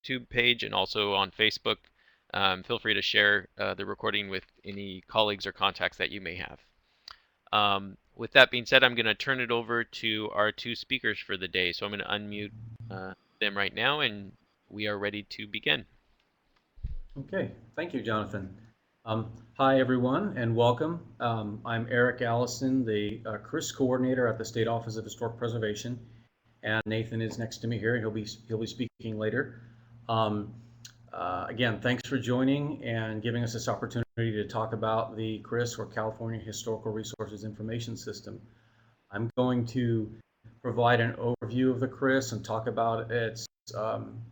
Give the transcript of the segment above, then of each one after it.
YouTube page and also on Facebook. Feel free to share the recording with any colleagues or contacts that you may have. With that being said, I'm going to turn it over to our two speakers for the day. So I'm going to unmute them right now, and we are ready to begin. Okay, thank you, Jonathan. Hi, everyone, and welcome. I'm Eric Allison, the CRIS coordinator at the State Office of Historic Preservation, and Nathan is next to me here, and he'll be speaking later. Again, thanks for joining and giving us this opportunity to talk about the CRIS, or California Historical Resources Information System. I'm going to provide an overview of the CRIS and talk about its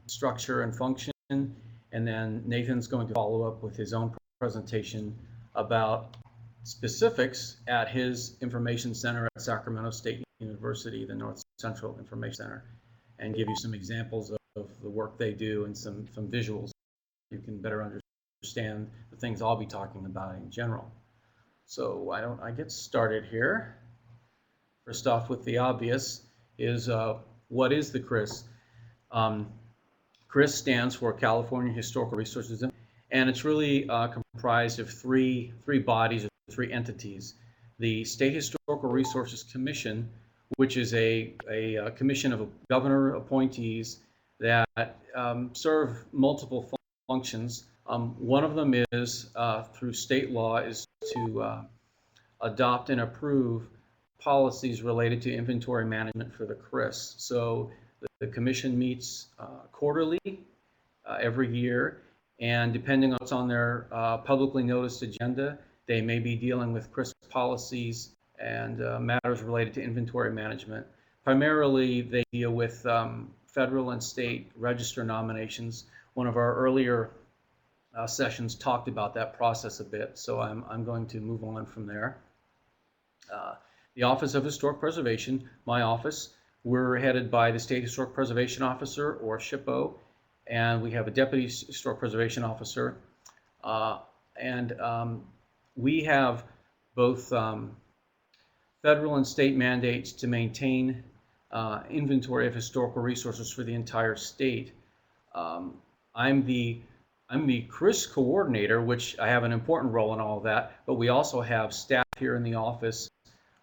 structure and function, and then Nathan's going to follow up with his own presentation about specifics at his information center at Sacramento State University, the North Central Information Center, and give you some examples of the work they do and some visuals so you can better understand the things I'll be talking about in general. So why don't I get started here? First off, with the obvious is what is the CRIS? CRIS stands for California Historical Resources, and it's really comprised of three bodies or three entities. The State Historical Resources Commission, which is a commission of governor appointees that serve multiple functions. One of them is, through state law, is to adopt and approve policies related to inventory management for the CRIS. So the commission meets quarterly every year, and depending on what's on their publicly noticed agenda, they may be dealing with CRIS policies and matters related to inventory management. Primarily, they deal with federal and state register nominations. One of our earlier sessions talked about that process a bit, so I'm going to move on from there. The Office of Historic Preservation, my office, we're headed by the State Historic Preservation Officer, or SHPO, and we have a Deputy Historic Preservation Officer. We have both federal and state mandates to maintain inventory of historical resources for the entire state. I'm the CRIS coordinator, which I have an important role in all of that, but we also have staff here in the office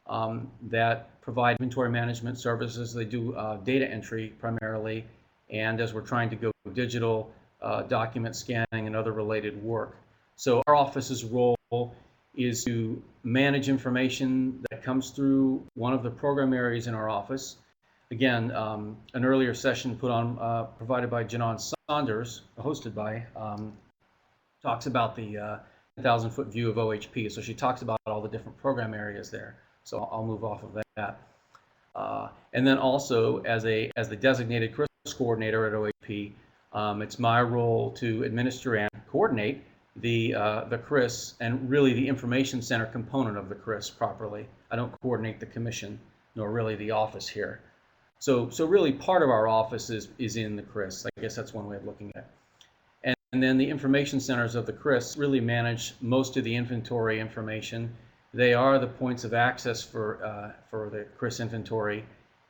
that provide inventory management services. They do data entry primarily, and as we're trying to go digital, document scanning and other related work. So our office's role is to manage information that comes through one of the program areas in our office. Again, an earlier session provided by Janon Saunders, hosted by, talks about the 10,000-foot view of OHP. So she talks about all the different program areas there. So I'll move off of that. And then also, as the designated CRIS coordinator at OHP, it's my role to administer and coordinate the CRIS and really the information center component of the CRIS properly. I don't coordinate the commission, nor really the office here. So really part of our office is in the CRIS. I guess that's one way of looking at it. And then the information centers of the CRIS really manage most of the inventory information. They are the points of access for the CRIS inventory,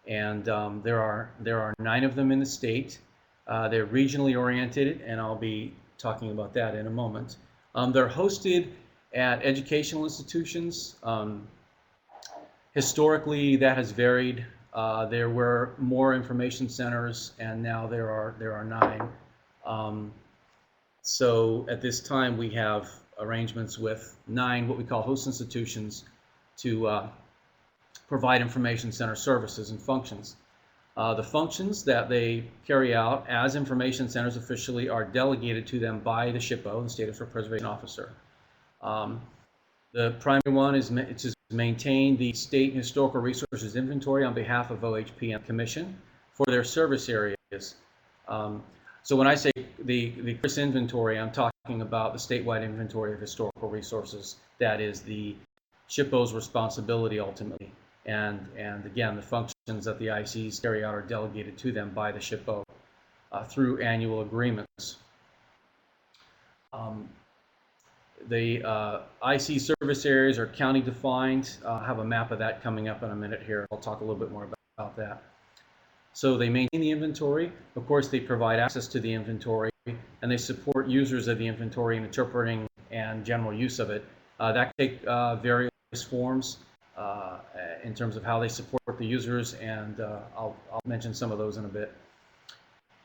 and there are 9 of them in the state. They're regionally oriented, and I'll be talking about that in a moment. They're hosted at educational institutions. Historically, that has varied. There were more information centers, and now there are 9. So at this time, we have arrangements with 9 what we call host institutions to provide information center services and functions. The functions that they carry out as information centers officially are delegated to them by the SHPO, the State Historic Preservation Officer. The primary one is to maintain the state historical resources inventory on behalf of OHP and Commission for their service areas. So when I say the CRIS inventory, I'm talking about the statewide inventory of historical resources. That is the SHPO's responsibility ultimately. And again, the functions that the ICs carry out are delegated to them by the SHPO through annual agreements. The IC service areas are county defined. I'll have a map of that coming up in a minute here. I'll talk a little bit more about that. So they maintain the inventory. Of course, they provide access to the inventory, and they support users of the inventory in interpreting and general use of it. That can take various forms in terms of how they support the users, and I'll mention some of those in a bit.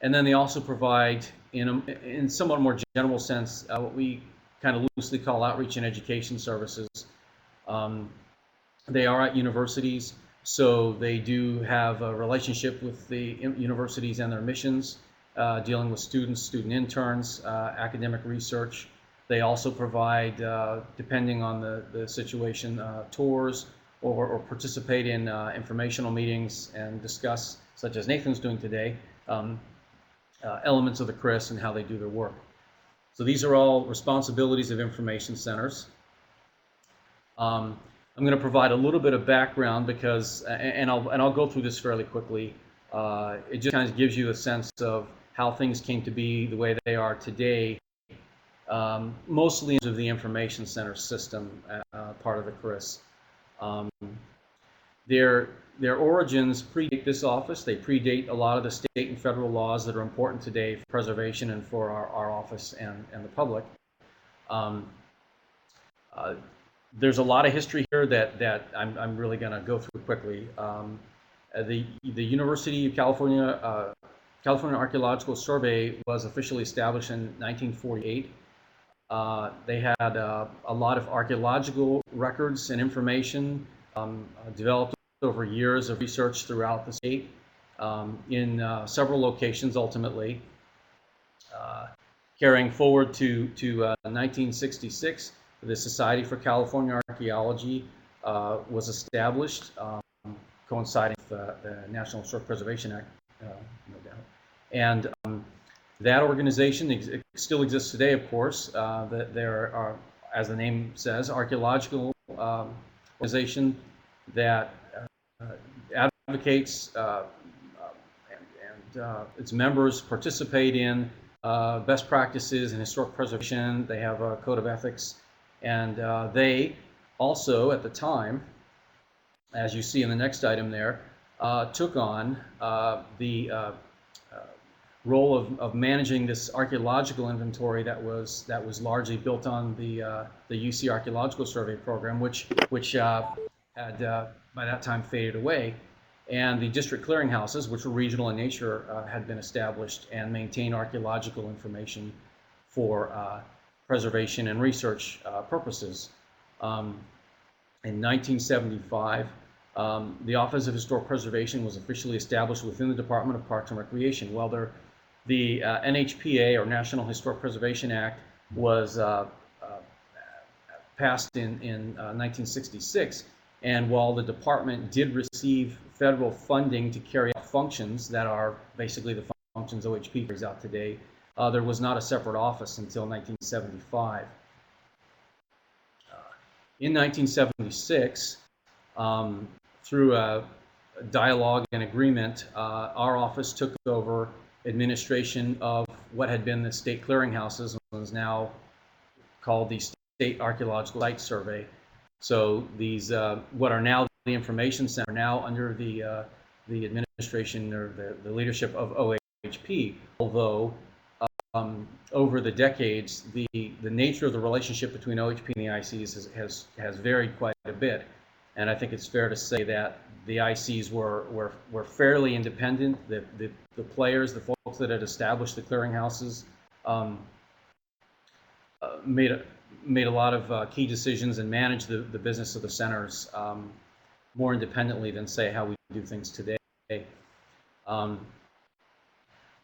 And then they also provide, in somewhat more general sense, what we kind of loosely call outreach and education services. Um, they are at universities, so they do have a relationship with the universities and their missions, dealing with students, student interns, academic research. They also provide, depending on the situation, tours or participate in informational meetings and discuss, such as Nathan's doing today, elements of the CRIS and how they do their work. So these are all responsibilities of information centers. I'm going to provide a little bit of background because, and I'll go through this fairly quickly. It just kind of gives you a sense of how things came to be the way they are today, mostly of the information center system, part of the CRIS. Their origins predate this office. They predate a lot of the state and federal laws that are important today for preservation and for our office and the public. There's a lot of history here that I'm really going to go through quickly. The University of California California Archaeological Survey was officially established in 1948. They had a lot of archaeological records and information developed over years of research throughout the state in several locations ultimately. Carrying forward to 1966, the Society for California Archaeology was established, coinciding with the National Historic Preservation Act, no doubt. And that organization still exists today, of course. There are, as the name says, archaeological organization that advocates and its members participate in best practices in historic preservation. They have a code of ethics, and they also, at the time, as you see in the next item there, took on the role of managing this archaeological inventory that was largely built on the UC Archaeological Survey program, which had by that time faded away. And the district clearinghouses, which were regional in nature, had been established and maintained archaeological information for preservation and research purposes. In 1975, the Office of Historic Preservation was officially established within the Department of Parks and Recreation. Well, the NHPA, or National Historic Preservation Act, was passed in 1966. And while the department did receive federal funding to carry out functions that are basically the functions OHP carries out today, there was not a separate office until 1975. In 1976, through a dialogue and agreement, our office took over administration of what had been the state clearinghouses and was now called the State Archaeological Site Survey. So these, what are now the information center, are now under the administration or the leadership of OHP. Although over the decades, the nature of the relationship between OHP and the ICs has varied quite a bit, and I think it's fair to say that the ICs were fairly independent. The players, the folks that had established the clearinghouses, made a lot of key decisions and managed the business of the centers more independently than, say, how we do things today.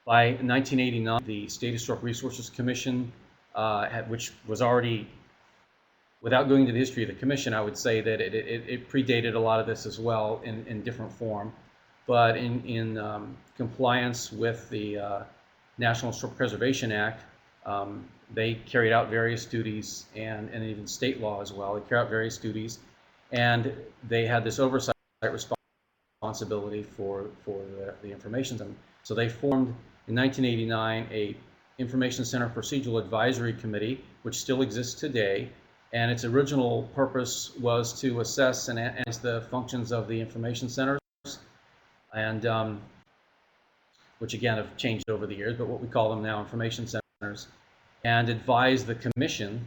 By 1989, the State Historic Resources Commission, which was already, without going into the history of the commission, I would say that it predated a lot of this as well in different form. But in compliance with the National Historic Preservation Act, they carried out various duties, and even state law as well. They carried out various duties, and they had this oversight responsibility for the information. So they formed in 1989 a Information Center Procedural Advisory Committee, which still exists today, and its original purpose was to assess and analyze the functions of the information centers, and which again have changed over the years, but what we call them now information centers, and advise the commission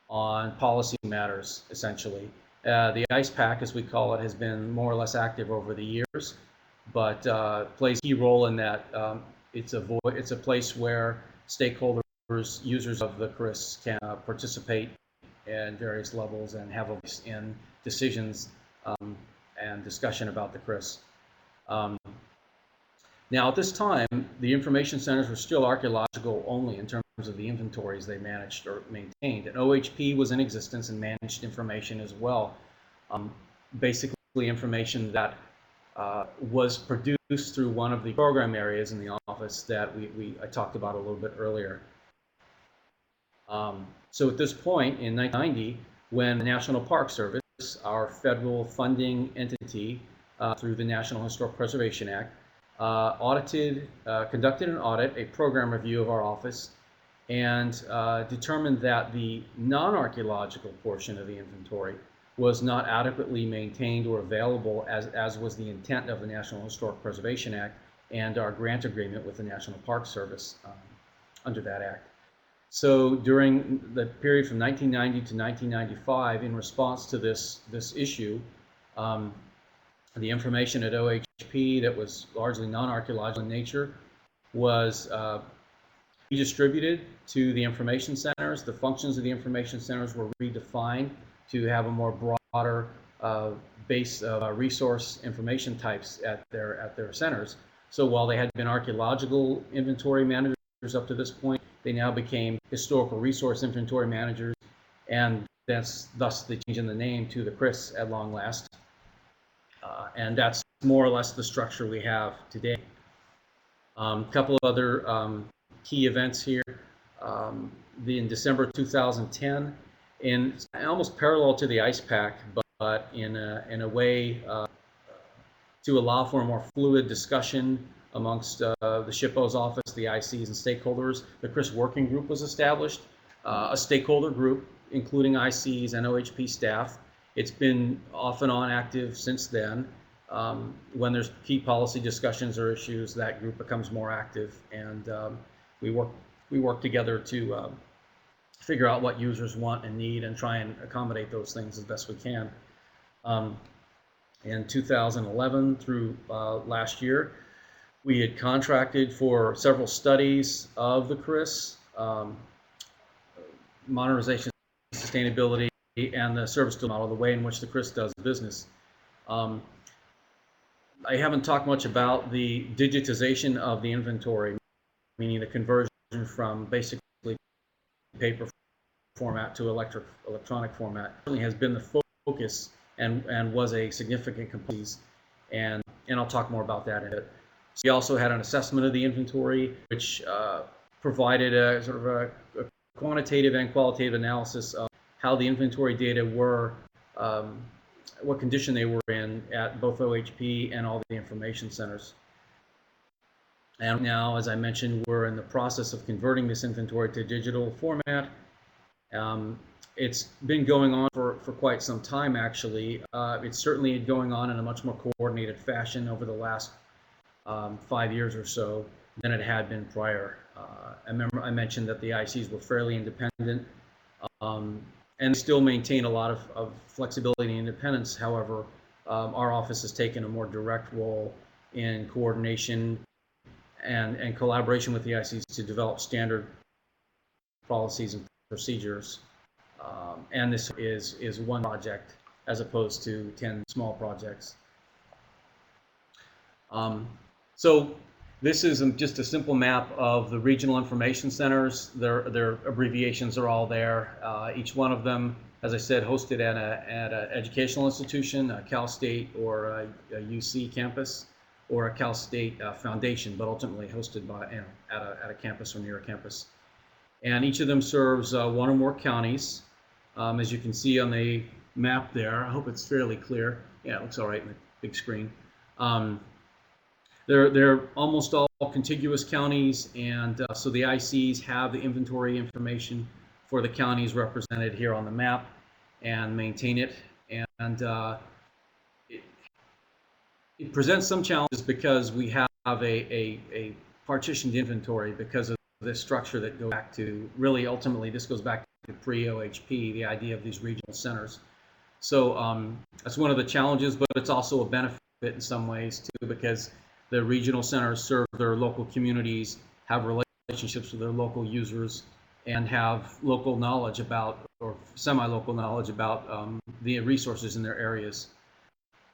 on policy matters, essentially. The ICE-PAC, as we call it, has been more or less active over the years, but plays a key role in that it's a place where stakeholders, users of the CRIS can participate at various levels and have a voice in decisions and discussion about the CRIS. Now, at this time, the information centers were still archaeological only in terms of the inventories they managed or maintained. And OHP was in existence and managed information as well. Basically, information that was produced through one of the program areas in the office that I talked about a little bit earlier. So at this point in 1990, when the National Park Service, our federal funding entity through the National Historic Preservation Act, conducted an audit, a program review of our office, and determined that the non-archaeological portion of the inventory was not adequately maintained or available as was the intent of the National Historic Preservation Act and our grant agreement with the National Park Service under that act. So during the period from 1990 to 1995, in response to this issue, the information at OHP that was largely non-archaeological in nature was redistributed to the information centers. The functions of the information centers were redefined to have a more broader base of resource information types at their centers. So while they had been archaeological inventory managers up to this point, they now became historical resource inventory managers, and that's thus the change in the name to the CRIS at long last. And that's more or less the structure we have today. A couple of other key events here. In December 2010, in almost parallel to the ICE-PAC, but in a way to allow for a more fluid discussion amongst the SHPO's office, the ICs and stakeholders, the CRIS working group was established, a stakeholder group including ICs and OHP staff. It's been off and on active since then. When there's key policy discussions or issues, that group becomes more active, and we work together to figure out what users want and need and try and accommodate those things as best we can. In 2011 through last year, we had contracted for several studies of the CRIS, modernization, sustainability, and the service model, the way in which the CRIS does business. I haven't talked much about the digitization of the inventory, meaning the conversion from basically paper format to electronic format. It certainly has been the focus and was a significant component, and I'll talk more about that in a bit. So we also had an assessment of the inventory, which provided a sort of a quantitative and qualitative analysis of how the inventory data were, what condition they were in at both OHP and all the information centers. And now, as I mentioned, we're in the process of converting this inventory to digital format. It's been going on for quite some time, actually. It's certainly going on in a much more coordinated fashion over the last 5 years or so than it had been prior. I mentioned that the ICs were fairly independent and still maintain a lot of flexibility and independence. However, our office has taken a more direct role in coordination and collaboration with the ICs to develop standard policies and procedures. And this is one project as opposed to 10 small projects. So this is just a simple map of the regional information centers. Their abbreviations are all there. Each one of them, as I said, hosted at an educational institution, a Cal State or a UC campus, or a Cal State foundation, but ultimately hosted by at a campus or near a campus. And each of them serves one or more counties. As you can see on the map there, I hope it's fairly clear. Yeah, it looks all right in the big screen. They're almost all contiguous counties, and so the ICs have the inventory information for the counties represented here on the map and maintain it. And it presents some challenges because we have a partitioned inventory because of this structure that goes back to, really ultimately this goes back to pre-OHP, the idea of these regional centers. So that's one of the challenges, but it's also a benefit in some ways too, because the regional centers serve their local communities, have relationships with their local users, and have local knowledge about, or semi-local knowledge about the resources in their areas.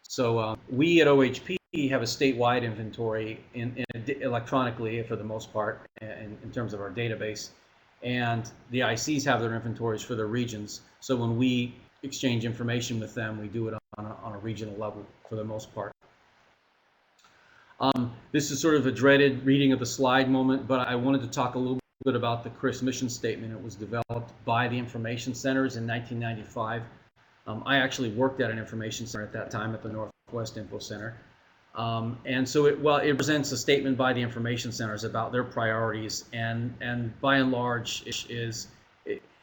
So we at OHP have a statewide inventory electronically for the most part in terms of our database, and the ICs have their inventories for their regions. So when we exchange information with them, we do it on a regional level for the most part. This is sort of a dreaded reading of the slide moment, but I wanted to talk a little bit about the CRIS mission statement. It was developed by the information centers in 1995. I actually worked at an information center at that time at the Northwest Info Center. And so it presents a statement by the information centers about their priorities, and by and large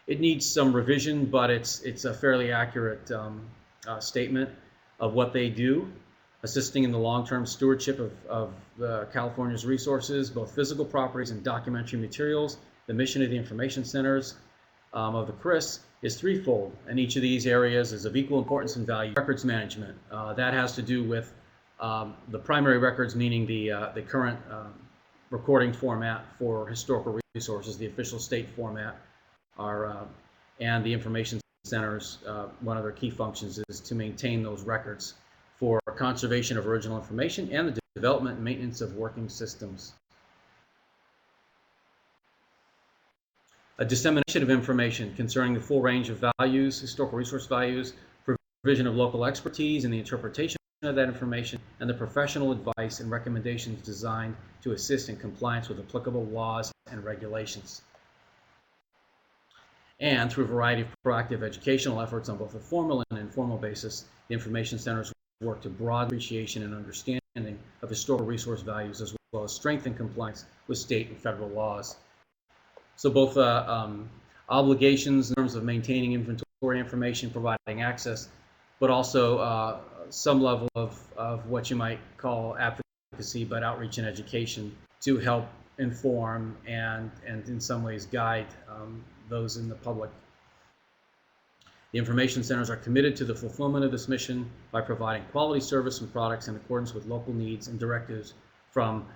it needs some revision, but it's a fairly accurate statement of what they do, assisting in the long-term stewardship of California's resources, both physical properties and documentary materials. The mission of the information centers of the CRIS is threefold, and each of these areas is of equal importance and value. Records management, that has to do with the primary records, meaning the current recording format for historical resources, the official state format, and the information centers, one of their key functions is to maintain those records for conservation of original information and the development and maintenance of working systems. A dissemination of information concerning the full range of values, historical resource values, provision of local expertise in the interpretation of that information, and the professional advice and recommendations designed to assist in compliance with applicable laws and regulations. And through a variety of proactive educational efforts on both a formal and informal basis, the information centers work to broaden appreciation and understanding of historical resource values, as well as strengthen compliance with state and federal laws. So both obligations in terms of maintaining inventory information, providing access, but also some level of what you might call advocacy, but outreach and education to help inform and in some ways guide those in the public. The information centers are committed to the fulfillment of this mission by providing quality service and products in accordance with local needs and directives from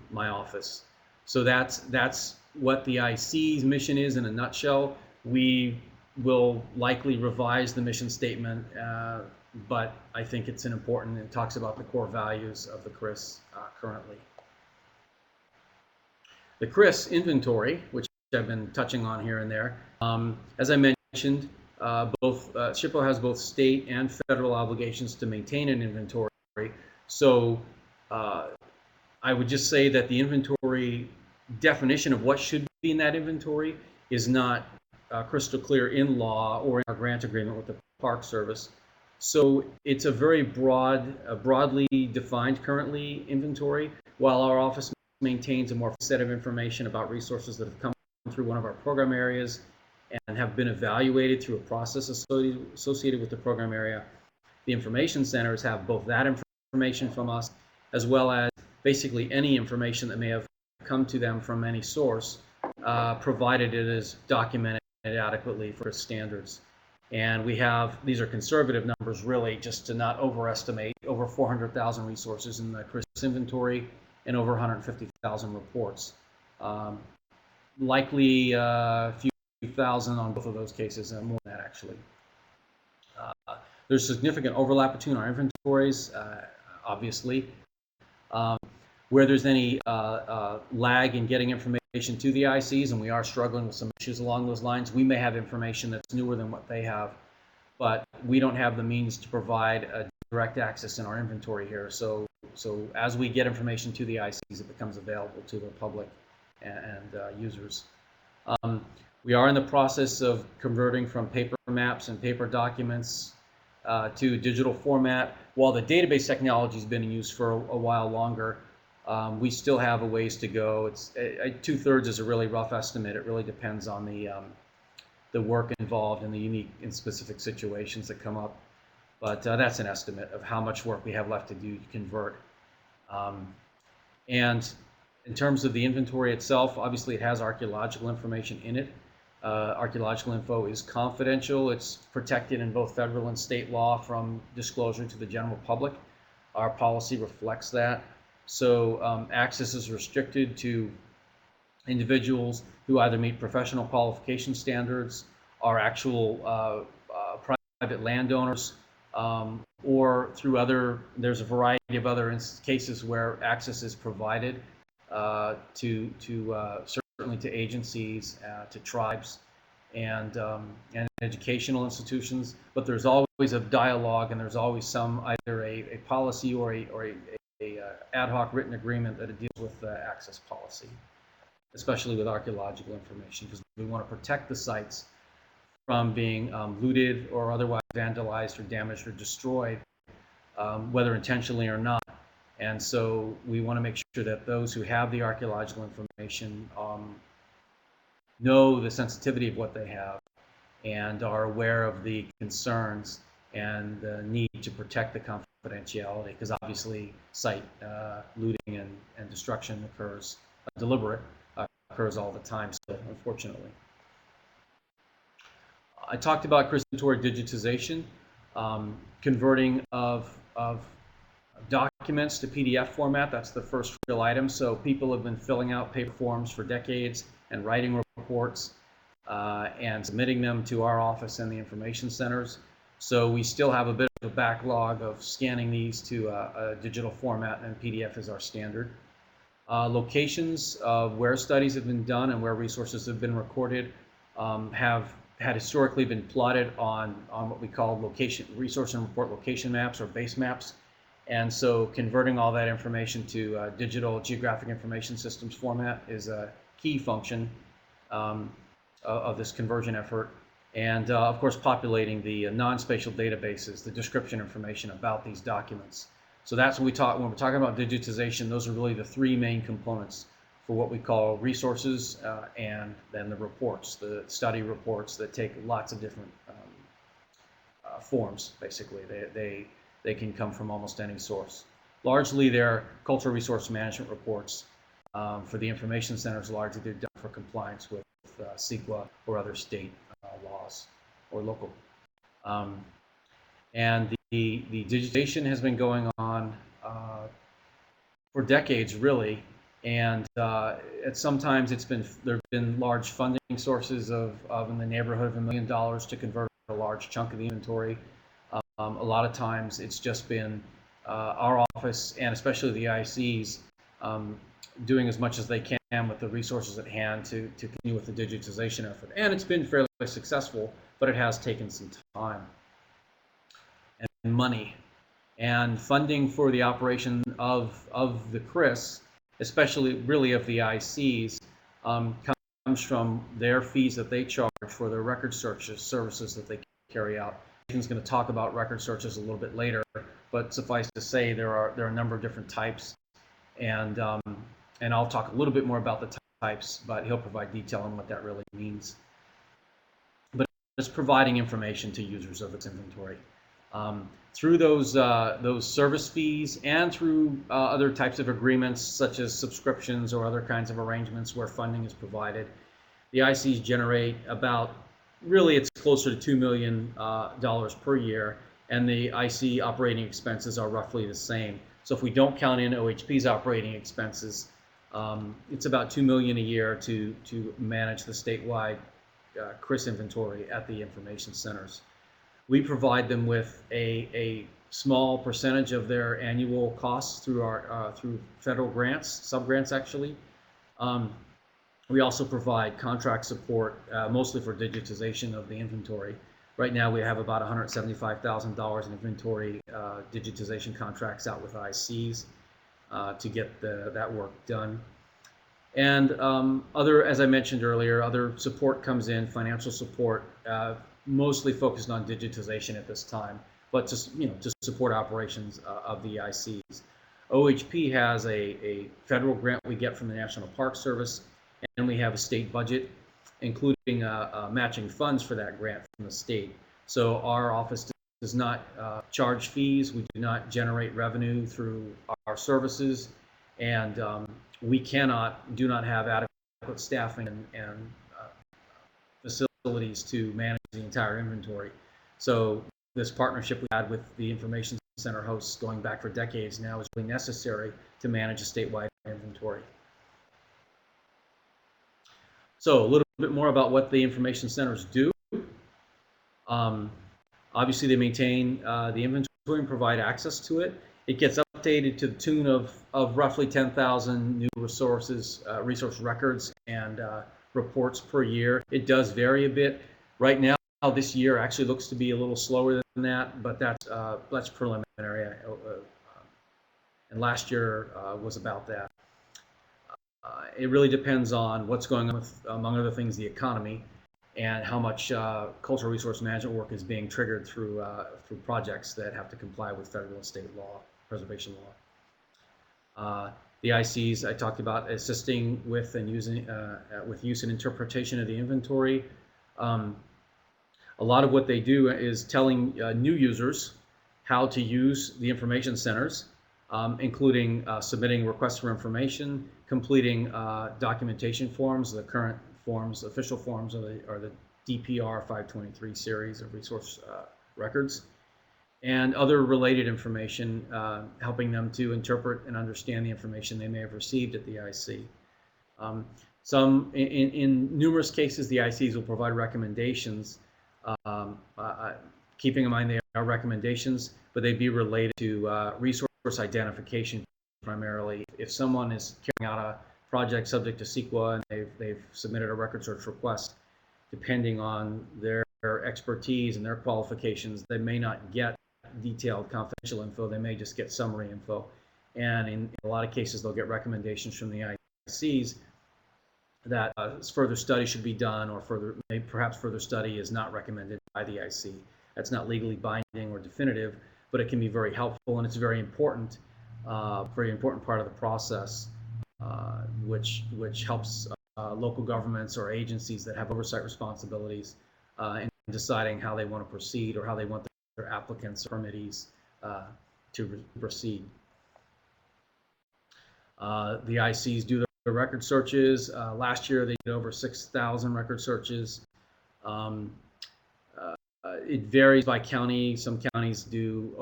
my office. So that's what the IC's mission is in a nutshell. We will likely revise the mission statement, but I think it's an important, it talks about the core values of the CRIS currently. The CRIS inventory, which I've been touching on here and there, as I mentioned, SHPO has both state and federal obligations to maintain an inventory. So I would just say that the inventory definition of what should be in that inventory is not crystal clear in law or in our grant agreement with the Park Service. So it's a very broadly defined currently inventory, while our office maintains a more set of information about resources that have come through one of our program areas and have been evaluated through a process associated with the program area. The information centers have both that information from us, as well as basically any information that may have come to them from any source, provided it is documented adequately for standards. And we have, these are conservative numbers really, just to not overestimate, over 400,000 resources in the CRIS inventory and over 150,000 reports. Likely a few thousand on both of those cases, and more than that actually. There's significant overlap between our inventories, obviously. Where there's any lag in getting information to the ICs, and we are struggling with some issues along those lines, we may have information that's newer than what they have, but we don't have the means to provide a direct access in our inventory here. So as we get information to the ICs, it becomes available to the public and users. We are in the process of converting from paper maps and paper documents to digital format. While the database technology has been in use for a while longer, we still have a ways to go. It's 2/3 is a really rough estimate. It really depends on the work involved and the unique and specific situations that come up. But that's an estimate of how much work we have left to do to convert. And In terms of the inventory itself, obviously it has archaeological information in it. Archaeological info is confidential. It's protected in both federal and state law from disclosure to the general public. Our policy reflects that. So access is restricted to individuals who either meet professional qualification standards, are actual private landowners, or through there's a variety of other cases where access is provided certainly to agencies, to tribes, and educational institutions. But there's always a dialogue, and there's always either a policy or a ad hoc written agreement that it deals with access policy, especially with archaeological information, because we want to protect the sites from being looted or otherwise vandalized or damaged or destroyed, whether intentionally or not. And so we want to make sure that those who have the archaeological information know the sensitivity of what they have and are aware of the concerns and the need to protect the confidentiality, because obviously site looting and destruction occurs, deliberate, occurs all the time still, unfortunately. I talked about Chris toward digitization, converting of documents to PDF format. That's the first real item. So people have been filling out paper forms for decades and writing reports and submitting them to our office and the information centers. So we still have a bit of a backlog of scanning these to a digital format, and PDF is our standard. Locations of where studies have been done and where resources have been recorded have had historically been plotted on what we call resource and report location maps, or base maps. And so converting all that information to digital geographic information systems format is a key function of this conversion effort. And of course, populating the non-spatial databases, the description information about these documents. So that's when when we're talking about digitization, those are really the three main components for what we call resources, and then the reports, the study reports that take lots of different forms, basically. They can come from almost any source. Largely, they're cultural resource management reports. For the information centers, largely they're done for compliance with CEQA or other state laws or local. And the digitization has been going on for decades, really. And sometimes there have been large funding sources of in the neighborhood of $1 million to convert a large chunk of the inventory. A lot of times it's just been our office, and especially the ICs, doing as much as they can with the resources at hand to continue with the digitization effort. And it's been fairly successful, but it has taken some time and money. And funding for the operation of the CRIS, especially really of the ICs, comes from their fees that they charge for their record searches services that they carry out. Ethan's going to talk about record searches a little bit later, but suffice to say there are a number of different types, and I'll talk a little bit more about the types, but he'll provide detail on what that really means. But it's providing information to users of its inventory. Through those service fees and through other types of agreements, such as subscriptions or other kinds of arrangements where funding is provided, the ICs generate really it's closer to $2 million per year, and the IC operating expenses are roughly the same. So if we don't count in OHP's operating expenses, it's about $2 million a year to manage the statewide CRIS inventory at the information centers. We provide them with a small percentage of their annual costs through federal grants, sub-grants actually. We also provide contract support, mostly for digitization of the inventory. Right now we have about $175,000 in inventory digitization contracts out with ICs to get that work done. And as I mentioned earlier, other support comes in, financial support, mostly focused on digitization at this time, but just to support operations of the ICs. OHP has a federal grant we get from the National Park Service, and we have a state budget, including matching funds for that grant from the state. So our office does not charge fees. We do not generate revenue through our services, and we do not have adequate staffing and facilities to manage the entire inventory. So this partnership we had with the information center hosts going back for decades now is really necessary to manage a statewide inventory. So a little bit more about what the information centers do. Obviously, they maintain the inventory and provide access to it. It gets updated to the tune of roughly 10,000 new resource records and reports per year. It does vary a bit. Right now, this year actually looks to be a little slower than that, but that's preliminary. And last year was about that. It really depends on what's going on with, among other things, the economy and how much cultural resource management work is being triggered through projects that have to comply with federal and state law, preservation law. The ICs I talked about assisting with and using with use and interpretation of the inventory. A lot of what they do is telling new users how to use the information centers, including submitting requests for information, completing documentation forms. The current forms, official forms, are the DPR 523 series of resource records, and other related information, helping them to interpret and understand the information they may have received at the IC. In numerous cases, the ICs will provide recommendations, keeping in mind they are recommendations, but they'd be related to resource identification primarily. If someone is carrying out a project subject to CEQA and they've submitted a record search request, depending on their expertise and their qualifications, they may not get detailed confidential info. They may just get summary info. And in a lot of cases, they'll get recommendations from the ICs that further study should be done, or perhaps further study is not recommended by the IC. That's not legally binding or definitive, but it can be very helpful, and it's very important part of the process, which helps local governments or agencies that have oversight responsibilities in deciding how they want to proceed or how they want their applicants or permittees to proceed. The ICs do the record searches. Last year they did over 6,000 record searches. It varies by county. Some counties do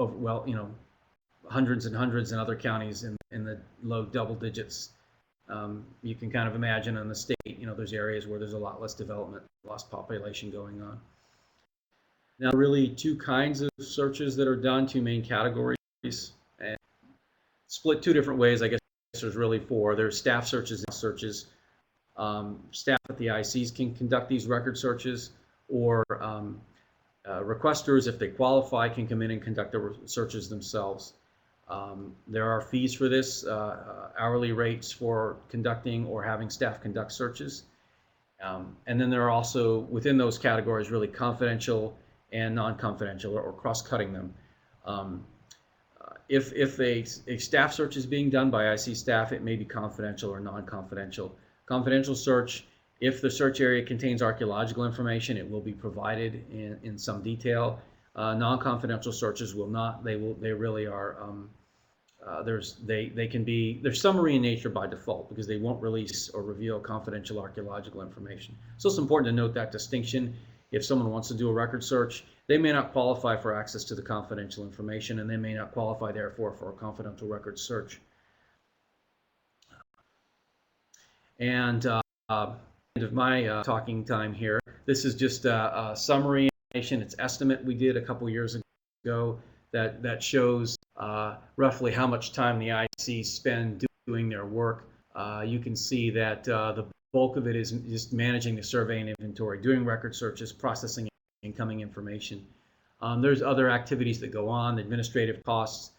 hundreds and hundreds, and other counties in the low double digits. You can kind of imagine in the state, there's areas where there's a lot less development, less population going on. Now, really two kinds of searches that are done, two main categories, and split two different ways. I guess there's really four. There's staff searches and searches. Staff at the ICs can conduct these record searches, or requesters, if they qualify, can come in and conduct the searches themselves. There are fees for this, hourly rates for conducting or having staff conduct searches. And then there are also, within those categories, really confidential and non-confidential, or cross-cutting them. If a staff search is being done by IC staff, it may be confidential or non-confidential. Confidential search, if the search area contains archaeological information, it will be provided in some detail. Non-confidential searches will not. They really are. They're summary in nature by default, because they won't release or reveal confidential archaeological information. So it's important to note that distinction. If someone wants to do a record search, they may not qualify for access to the confidential information, and they may not qualify, therefore, for a confidential record search. And end of my talking time here. This is just a summary information. It's estimate we did a couple years ago that shows roughly how much time the ICs spend doing their work. You can see that the bulk of it is just managing the survey and inventory, doing record searches, processing incoming information. There's other activities that go on, administrative costs,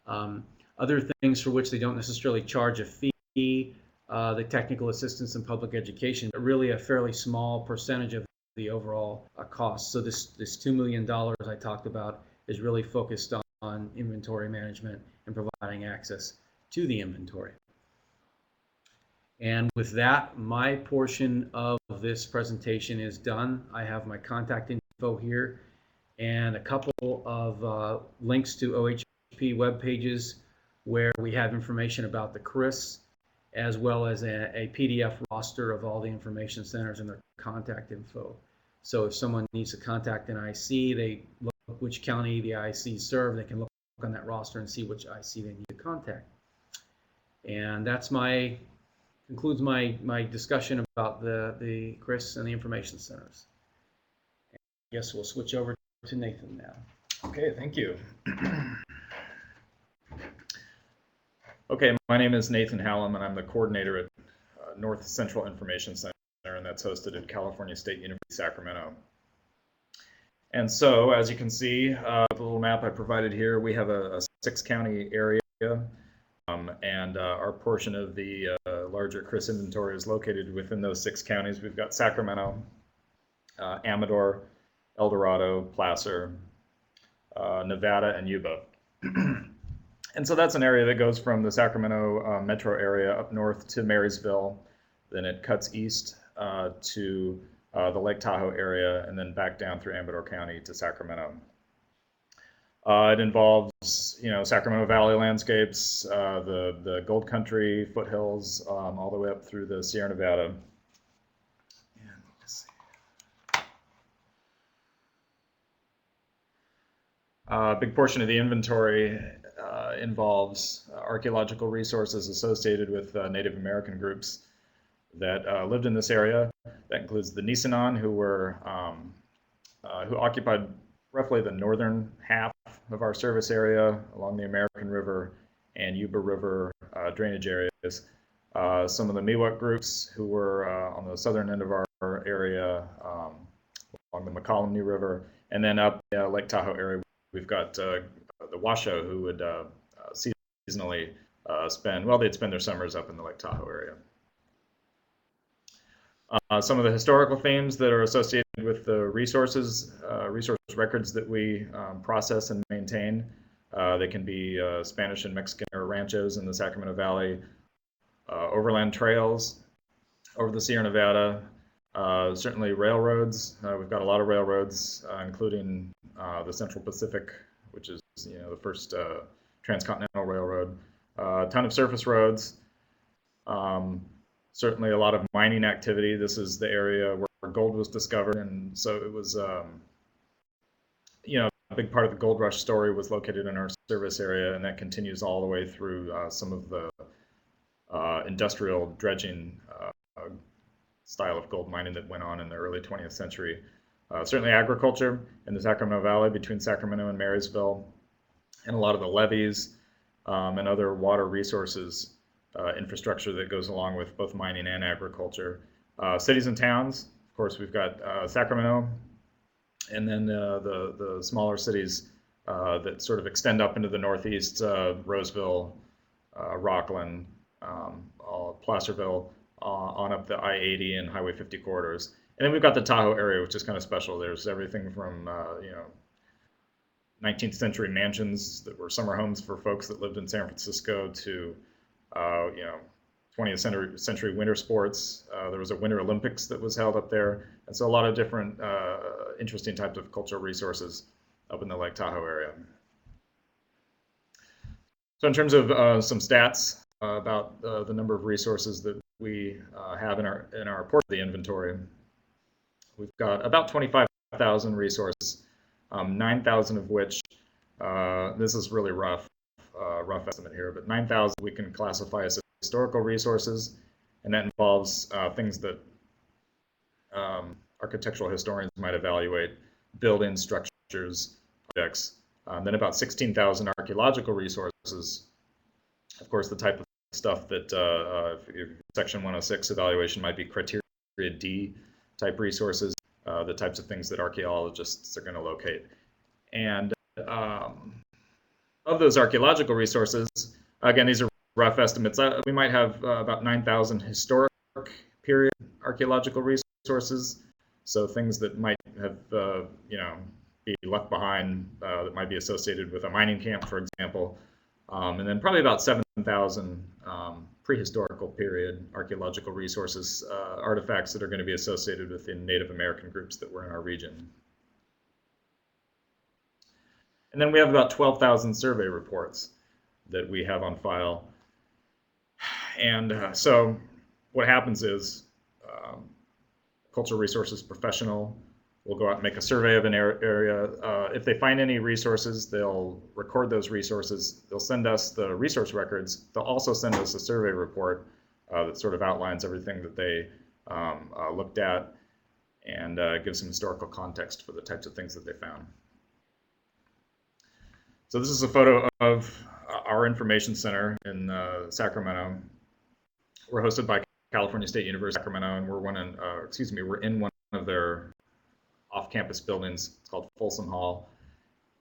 other things for which they don't necessarily charge a fee, the technical assistance and public education, but really a fairly small percentage of the overall cost. So this $2 million I talked about is really focused on inventory management and providing access to the inventory. And with that, my portion of this presentation is done. I have my contact info here and a couple of links to OHP web pages where we have information about the CRIS, as well as a PDF roster of all the information centers and their contact info. So if someone needs to contact an IC, they look which county the IC serve, they can look on that roster and see which IC they need to contact. And that's concludes my discussion about the CRIS and the information centers. I guess we'll switch over to Nathan now. Okay, thank you. Okay, my name is Nathan Hallam, and I'm the coordinator at North Central Information Center, and that's hosted at California State University, Sacramento. And so, as you can see, the little map I provided here, we have a 6-county area, and our portion of the larger CRIS inventory is located within those 6 counties. We've got Sacramento, Amador, El Dorado, Placer, Nevada, and Yuba. And so that's an area that goes from the Sacramento metro area up north to Marysville, then it cuts east to the Lake Tahoe area, and then back down through Amador County to Sacramento. It involves, Sacramento Valley landscapes, the Gold Country foothills, all the way up through the Sierra Nevada. And let's see. A big portion of the inventory involves archaeological resources associated with Native American groups that lived in this area. That includes the Nisenan, who occupied roughly the northern half of our service area along the American River and Yuba River drainage areas. Some of the Miwok groups who were on the southern end of our area along the McCollum River, and then up Lake Tahoe area, we've got the Washoe, who would seasonally they'd spend their summers up in the Lake Tahoe area. Some of the historical themes that are associated with the resource records that we process and maintain. They can be Spanish and Mexican ranchos in the Sacramento Valley, overland trails over the Sierra Nevada, certainly railroads. We've got a lot of railroads, including the Central Pacific, which is the first transcontinental railroad. A ton of surface roads. Certainly a lot of mining activity. This is the area where gold was discovered, and so it was, a big part of the gold rush story was located in our service area, and that continues all the way through some of the industrial dredging style of gold mining that went on in the early 20th century. Certainly agriculture in the Sacramento Valley between Sacramento and Marysville, and a lot of the levees and other water resources infrastructure that goes along with both mining and agriculture. Cities and towns, of course, we've got Sacramento, and then the smaller cities that sort of extend up into the northeast, Roseville, Rockland, Placerville, on up the I-80 and Highway 50 corridors. And then we've got the Tahoe area, which is kind of special. There's everything from 19th century mansions that were summer homes for folks that lived in San Francisco to 20th century winter sports. There was a Winter Olympics that was held up there. And so a lot of different interesting types of cultural resources up in the Lake Tahoe area. So in terms of some stats about the number of resources that we have in our portion of the inventory, we've got about 25,000 resources, 9,000 of which, this is really rough estimate here, but 9,000 we can classify as historical resources, and that involves things that architectural historians might evaluate: buildings, structures, objects. Then about 16,000 archaeological resources. Of course, the type of stuff that if Section 106 evaluation might be criteria D type resources, the types of things that archaeologists are going to locate. And of those archaeological resources, again, these are rough estimates. We might have about 9,000 historic period archaeological resources, so things that might have, be left behind that might be associated with a mining camp, for example. And then probably about 7,000 prehistorical period archaeological resources, artifacts that are going to be associated with the Native American groups that were in our region. And then we have about 12,000 survey reports. that we have on file. And so what happens is cultural resources professional will go out and make a survey of an area. If they find any resources, they'll record those resources. They'll send us the resource records. They'll also send us a survey report that sort of outlines everything that they looked at and gives some historical context for the types of things that they found. So this is a photo of our information center in Sacramento. We're hosted by California State University, Sacramento, and we're in one of their off-campus buildings. It's called Folsom Hall,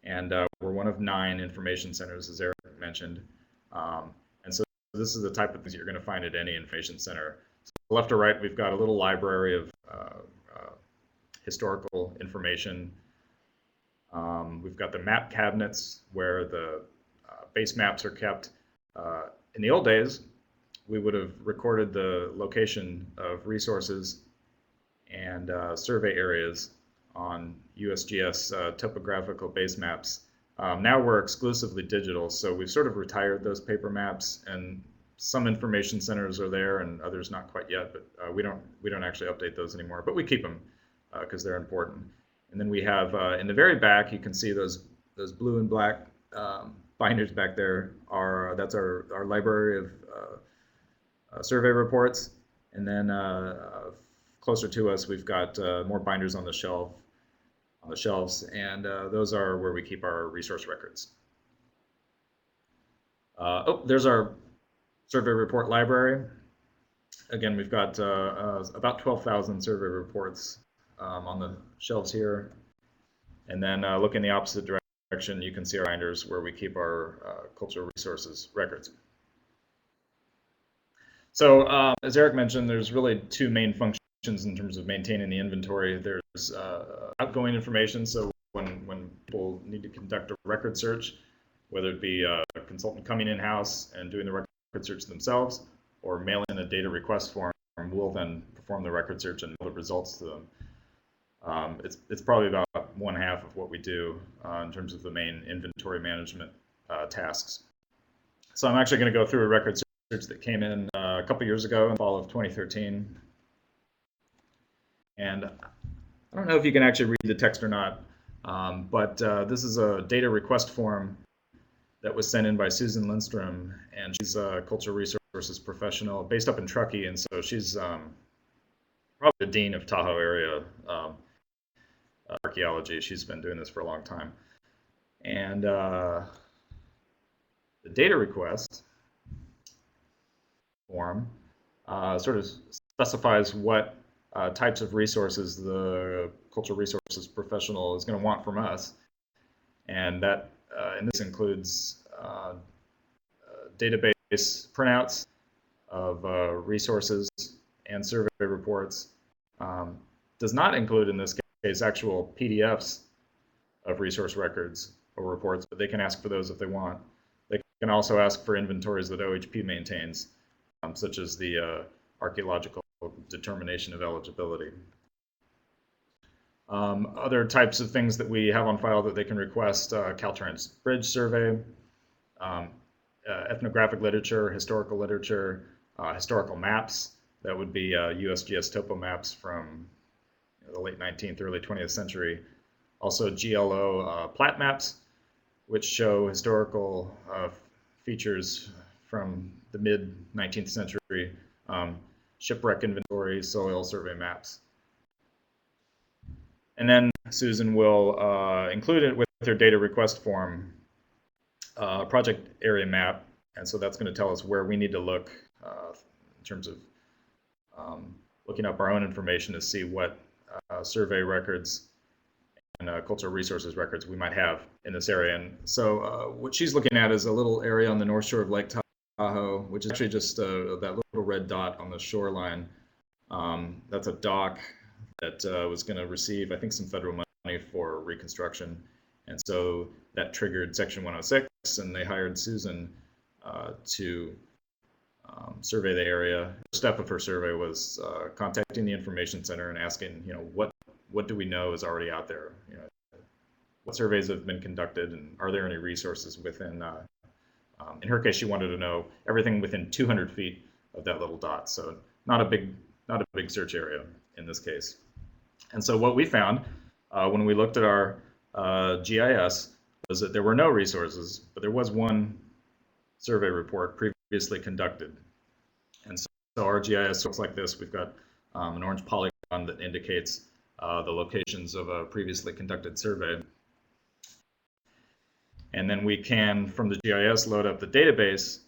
and we're one of 9 information centers, as Eric mentioned. And so this is the type of things you're going to find at any information center. So left to right, we've got a little library of historical information. We've got the map cabinets where the base maps are kept. In the old days, we would have recorded the location of resources and survey areas on USGS topographical base maps. Now we're exclusively digital, so we've sort of retired those paper maps, and some information centers are there and others not quite yet, but we don't actually update those anymore, but we keep them because they're important. And then we have in the very back, you can see those blue and black binders back there. That's our library of survey reports. And then closer to us, we've got more binders on the shelves, and those are where we keep our resource records. There's our survey report library. Again, we've got about 12,000 survey reports on the shelves here. And then look in the opposite direction, you can see our binders where we keep our cultural resources records. So as Eric mentioned, there's really 2 main functions in terms of maintaining the inventory. There's outgoing information, so when people need to conduct a record search, whether it be a consultant coming in-house and doing the record search themselves, or mailing a data request form, we'll then perform the record search and mail the results to them. It's probably about 1/2 of what we do in terms of the main inventory management tasks. So I'm actually going to go through a record search that came in a couple years ago in the fall of 2013. And I don't know if you can actually read the text or not, but this is a data request form that was sent in by Susan Lindstrom, and she's a cultural resources professional based up in Truckee, and so she's probably the dean of Tahoe area archaeology. She's been doing this for a long time. And the data request form sort of specifies what types of resources the cultural resources professional is going to want from us. And that, and this includes database printouts of resources and survey reports. Does not include, in this case, actual PDFs of resource records or reports, but they can ask for those if they want. They can also ask for inventories that OHP maintains, such as the archaeological determination of eligibility. Other types of things that we have on file that they can request: Caltrans Bridge Survey, ethnographic literature, historical maps. That would be USGS topo maps from the late 19th, early 20th century. Also GLO plat maps, which show historical features from the mid 19th century, shipwreck inventory, soil survey maps. And then Susan will include it with her data request form, project area map, and so that's going to tell us where we need to look in terms of looking up our own information to see what survey records and cultural resources records we might have in this area. And so what she's looking at is a little area on the north shore of Lake Tahoe, which is actually just that little red dot on the shoreline. That's a dock that was going to receive, I think, some federal money for reconstruction. And so that triggered Section 106, and they hired Susan to survey the area. The step of her survey was contacting the information center and asking, what do we know is already out there? What surveys have been conducted, and are there any resources within In her case, she wanted to know everything within 200 feet of that little dot. So not a big search area in this case. And so what we found when we looked at our GIS was that there were no resources, but there was one survey report previously conducted. And so our GIS looks like this. We've got an orange polygon that indicates the locations of a previously conducted survey. And then we can, from the GIS, load up the database,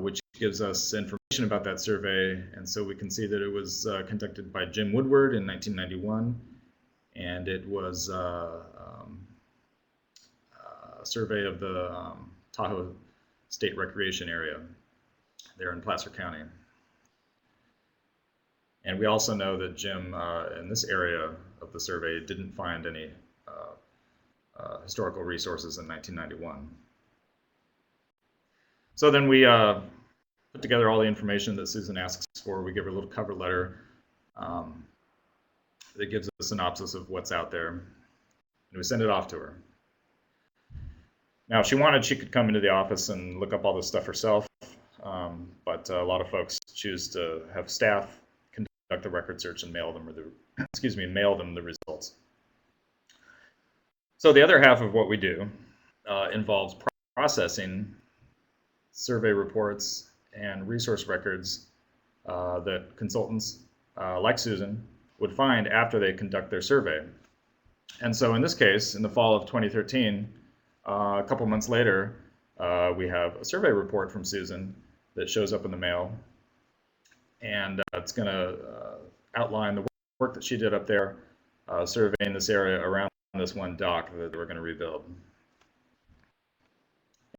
which gives us information about that survey. And so we can see that it was conducted by Jim Woodward in 1991, and it was a survey of the Tahoe State Recreation Area there in Placer County. And we also know that Jim, in this area of the survey, didn't find any historical resources in 1991. So then we put together all the information that Susan asks for. We give her a little cover letter that gives a synopsis of what's out there, and we send it off to her. Now, if she wanted, she could come into the office and look up all this stuff herself, but a lot of folks choose to have staff conduct the record search and mail them the results. So the other half of what we do involves processing survey reports and resource records that consultants like Susan would find after they conduct their survey. And so in this case, in the fall of 2013, a couple months later, we have a survey report from Susan that shows up in the mail, and it's going to outline the work that she did up there surveying this area around this one dock that we're going to rebuild.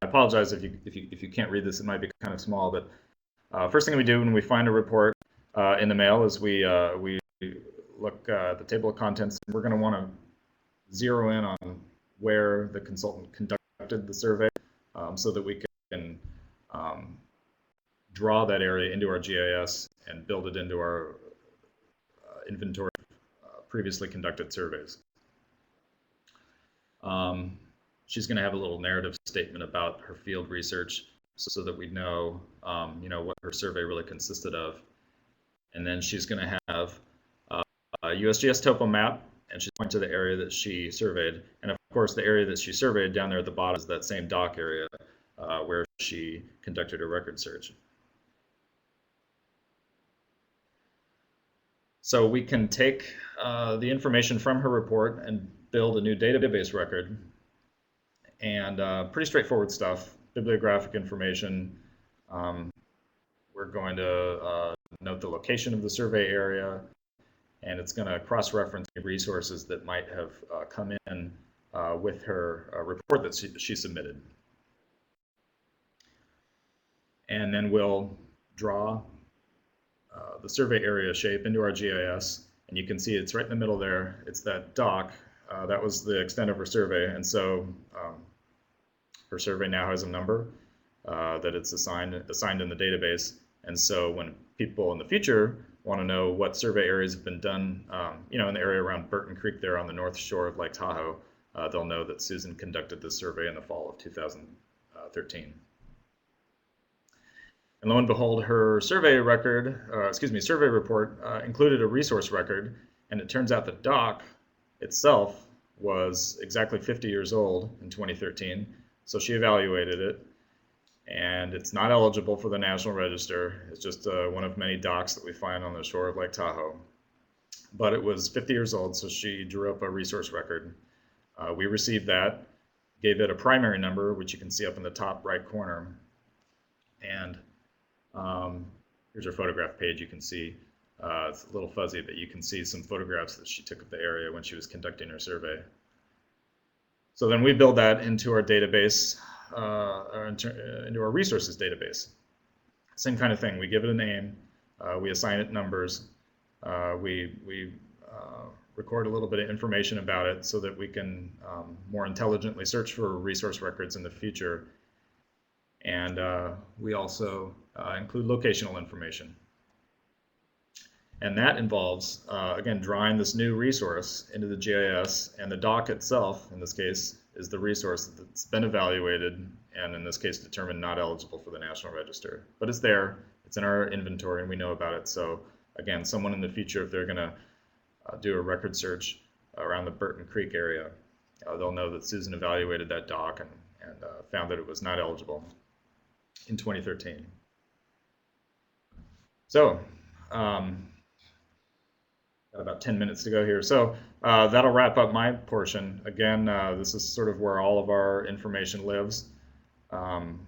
I apologize if you can't read this; it might be kind of small. But first thing we do when we find a report in the mail is we look at the table of contents. We're going to want to zero in on where the consultant conducted the survey, so that we can draw that area into our GIS and build it into our inventory of previously conducted surveys. She's going to have a little narrative statement about her field research so that we know, what her survey really consisted of. And then she's going to have a USGS topo map, and she's pointing to the area that she surveyed. And of course, the area that she surveyed down there at the bottom is that same dock area where she conducted her record search. So we can take the information from her report and build a new database record. And pretty straightforward stuff, bibliographic information. We're going to note the location of the survey area, and it's going to cross-reference resources that might have come in with her report that she submitted. And then we'll draw the survey area shape into our GIS, and you can see it's right in the middle there. It's that dock. That was the extent of her survey, and so her survey now has a number that it's assigned in the database. And so when people in the future want to know what survey areas have been done, in the area around Burton Creek there on the north shore of Lake Tahoe, they'll know that Susan conducted this survey in the fall of 2013. And lo and behold, her survey report included a resource record, and it turns out the dock itself was exactly 50 years old in 2013. So she evaluated it, and it's not eligible for the National Register. It's just one of many docks that we find on the shore of Lake Tahoe. But it was 50 years old, so she drew up a resource record. We received that, gave it a primary number, which you can see up in the top right corner. And here's her photograph page. You can see it's a little fuzzy, but you can see some photographs that she took of the area when she was conducting her survey. So then we build that into our database, into our resources database. Same kind of thing. We give it a name. We assign it numbers. We record a little bit of information about it so that we can more intelligently search for resource records in the future. And we also include locational information. And that involves, again, drawing this new resource into the GIS, and the dock itself, in this case, is the resource that's been evaluated and in this case determined not eligible for the National Register. But it's there, it's in our inventory, and we know about it. So again, someone in the future, if they're going to do a record search around the Burton Creek area, they'll know that Susan evaluated that dock and found that it was not eligible in 2013. So, got about 10 minutes to go here. So that'll wrap up my portion. Again, this is sort of where all of our information lives. Though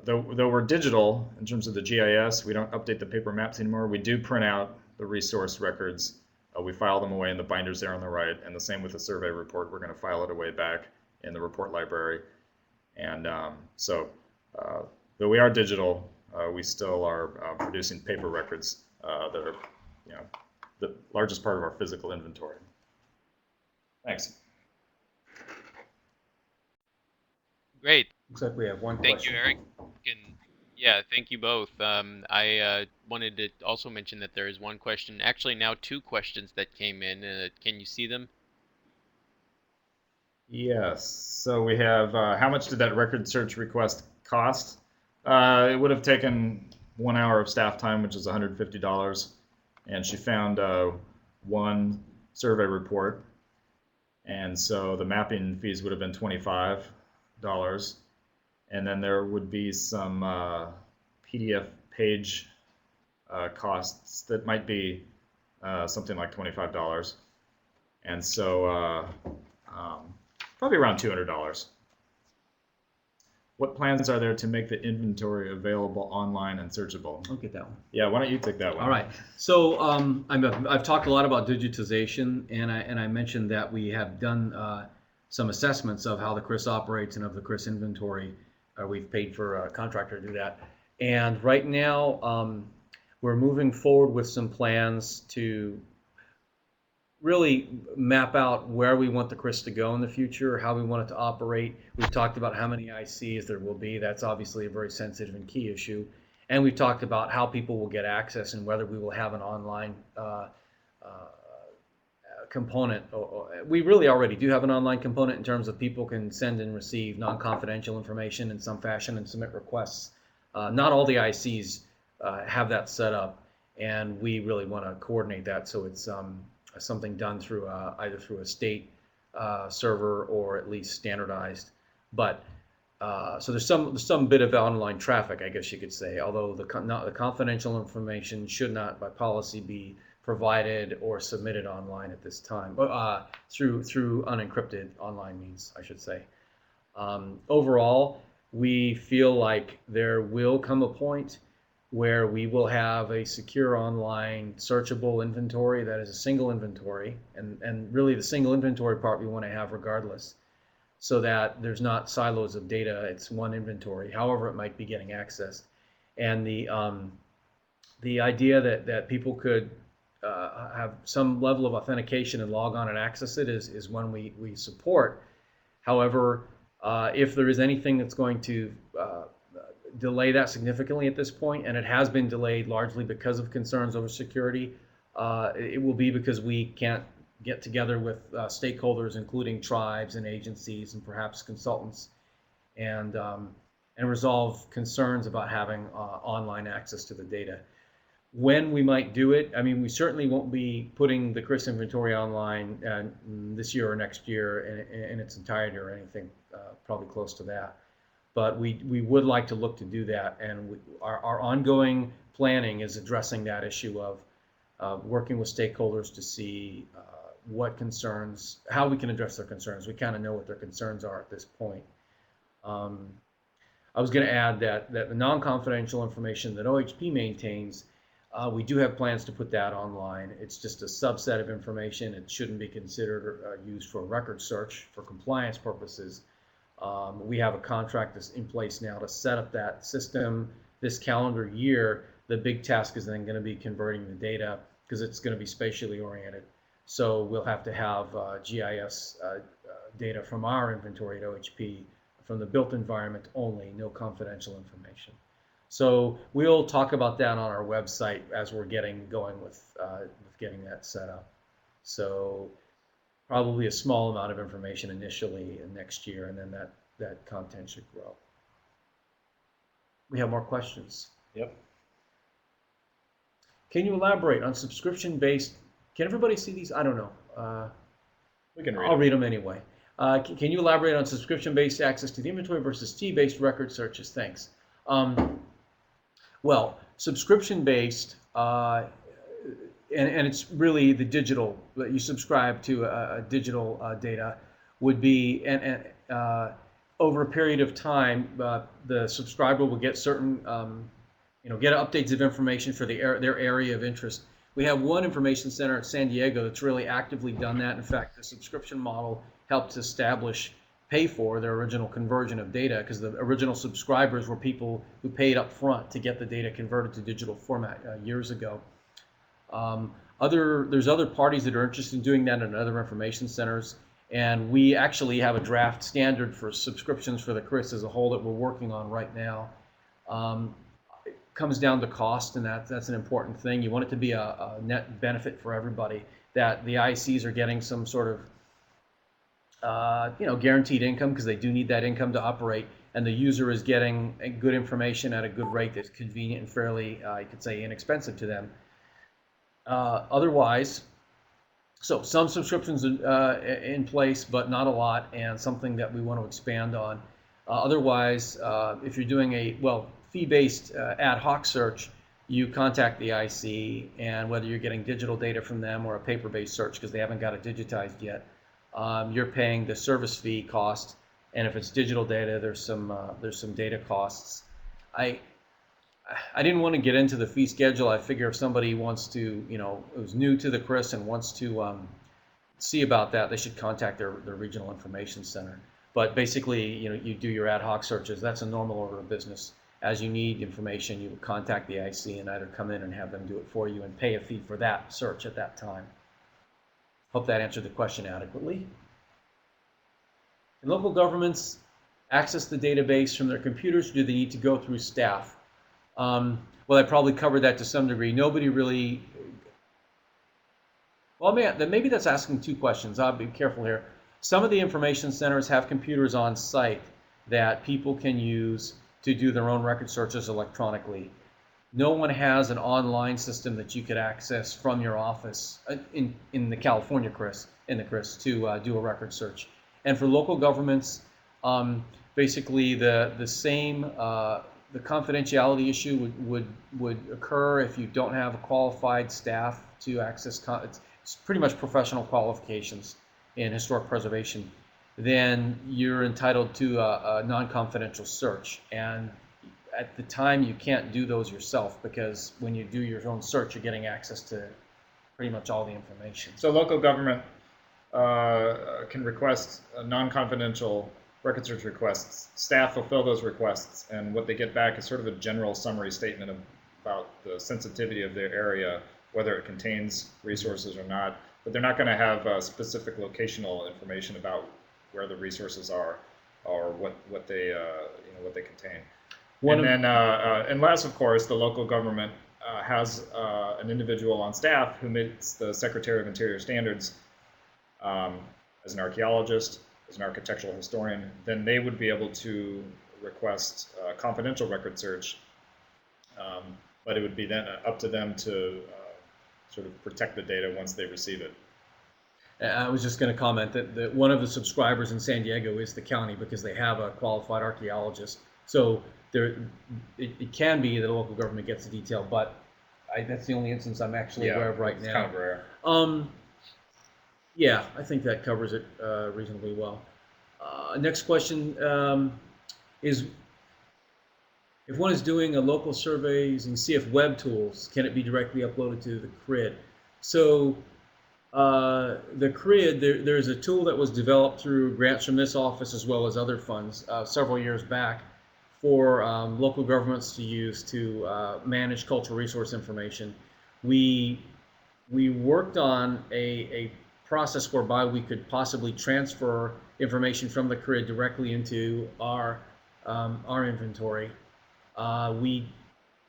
we're digital in terms of the GIS, we don't update the paper maps anymore. We do print out the resource records. We file them away in the binders there on the right, and the same with the survey report. We're going to file it away back in the report library. And though we are digital, we still are producing paper records that are, the largest part of our physical inventory. Thanks. Great. Looks like we have one Thank question. you, Eric. And yeah, thank you both. I wanted to also mention that there is one question, actually now two questions that came in. Can you see them? Yes. So we have, how much did that record search request cost? It would have taken 1 hour of staff time, which is $150. And she found one survey report. And so the mapping fees would have been $25. And then there would be some PDF page costs that might be something like $25. And so probably around $200. What plans are there to make the inventory available online and searchable? I'll get that one. Yeah, why don't you take that one? All right. So I've talked a lot about digitization, and I mentioned that we have done some assessments of how the CRIS operates and of the CRIS inventory. We've paid for a contractor to do that. And right now, we're moving forward with some plans to really map out where we want the CRIS to go in the future, how we want it to operate. We've talked about how many ICs there will be. That's obviously a very sensitive and key issue. And we've talked about how people will get access and whether we will have an online component. We really already do have an online component in terms of people can send and receive non-confidential information in some fashion and submit requests. Not all the ICs have that set up, and we really want to coordinate that so it's something done through either through a state server or at least standardized. But so there's some bit of online traffic, I guess you could say, although the confidential information should not by policy be provided or submitted online at this time, through unencrypted online means, I should say. Overall, we feel like there will come a point where we will have a secure online searchable inventory that is a single inventory, and really the single inventory part we want to have regardless, so that there's not silos of data. It's one inventory, however it might be getting accessed. And the idea that people could have some level of authentication and log on and access it is one we support. However, if there is anything that's going to delay that significantly at this point, and it has been delayed largely because of concerns over security, it will be because we can't get together with stakeholders, including tribes and agencies and perhaps consultants, and resolve concerns about having online access to the data. When we might do it, I mean, we certainly won't be putting the CRIS inventory online this year or next year in its entirety or anything probably close to that. But we would like to look to do that, and our ongoing planning is addressing that issue of working with stakeholders to see what concerns, how we can address their concerns. We kind of know what their concerns are at this point. I was going to add that the non-confidential information that OHP maintains, we do have plans to put that online. It's just a subset of information. It shouldn't be considered used for record search for compliance purposes. We have a contract that's in place now to set up that system this calendar year. The big task is then going to be converting the data because it's going to be spatially oriented. So we'll have to have GIS data from our inventory at OHP from the built environment only, no confidential information. So we'll talk about that on our website as we're getting going with getting that set up. So probably a small amount of information initially next year, and then that content should grow. We have more questions. Yep. Can you elaborate on subscription-based? Can everybody see these? I don't know. We can read I'll it. read them anyway. Can you elaborate on subscription-based access to the inventory versus fee-based record searches? Thanks. Well, subscription-based, and it's really the digital, you subscribe to a digital data, would be, over a period of time, the subscriber will get certain, get updates of information for their area of interest. We have one information center at San Diego that's really actively done that. In fact, the subscription model helped pay for their original conversion of data, because the original subscribers were people who paid up front to get the data converted to digital format years ago. There's other parties that are interested in doing that in other information centers, and we actually have a draft standard for subscriptions for the CRIS as a whole that we're working on right now. It comes down to cost, and that's an important thing. You want it to be a net benefit for everybody, that the ICs are getting some sort of guaranteed income, because they do need that income to operate, and the user is getting good information at a good rate that's convenient and fairly, you could say, inexpensive to them. Otherwise, so some subscriptions in place, but not a lot, and something that we want to expand on. Otherwise, if you're doing a fee-based ad hoc search, you contact the IC, and whether you're getting digital data from them or a paper-based search, because they haven't got it digitized yet, you're paying the service fee cost, and if it's digital data, there's some data costs. I didn't want to get into the fee schedule. I figure if somebody wants to, who's new to the CRIS and wants to see about that, they should contact their regional information center. But basically, you do your ad hoc searches. That's a normal order of business. As you need information, you would contact the IC and either come in and have them do it for you and pay a fee for that search at that time. Hope that answered the question adequately. Can local governments access the database from their computers, or do they need to go through staff? Well, I probably covered that to some degree. Nobody really, well, maybe that's asking two questions. I'll be careful here. Some of the information centers have computers on site that people can use to do their own record searches electronically. No one has an online system that you could access from your office in the California CRIS, to do a record search. And for local governments, basically the same, the confidentiality issue would occur if you don't have a qualified staff to access. It's pretty much professional qualifications in historic preservation. Then you're entitled to a non-confidential search, and at the time you can't do those yourself, because when you do your own search, you're getting access to pretty much all the information. So local government can request non-confidential record search requests. Staff fulfill those requests, and what they get back is sort of a general summary statement about the sensitivity of their area, whether it contains resources or not. But they're not going to have specific locational information about where the resources are or what they contain. Unless, of course, the local government has an individual on staff who meets the Secretary of Interior standards as an archaeologist, as an architectural historian, then they would be able to request a confidential record search, but it would be then up to them to sort of protect the data once they receive it. I was just going to comment that one of the subscribers in San Diego is the county, because they have a qualified archaeologist. So it can be that a local government gets the detail, but that's the only instance I'm actually aware of right now. It's kind of rare. Yeah, I think that covers it reasonably well. Next question is, if one is doing a local survey using CF web tools, can it be directly uploaded to the CRID? So the CRID, there's a tool that was developed through grants from this office as well as other funds several years back for local governments to use to manage cultural resource information. We worked on a process whereby we could possibly transfer information from the CRID directly into our inventory. We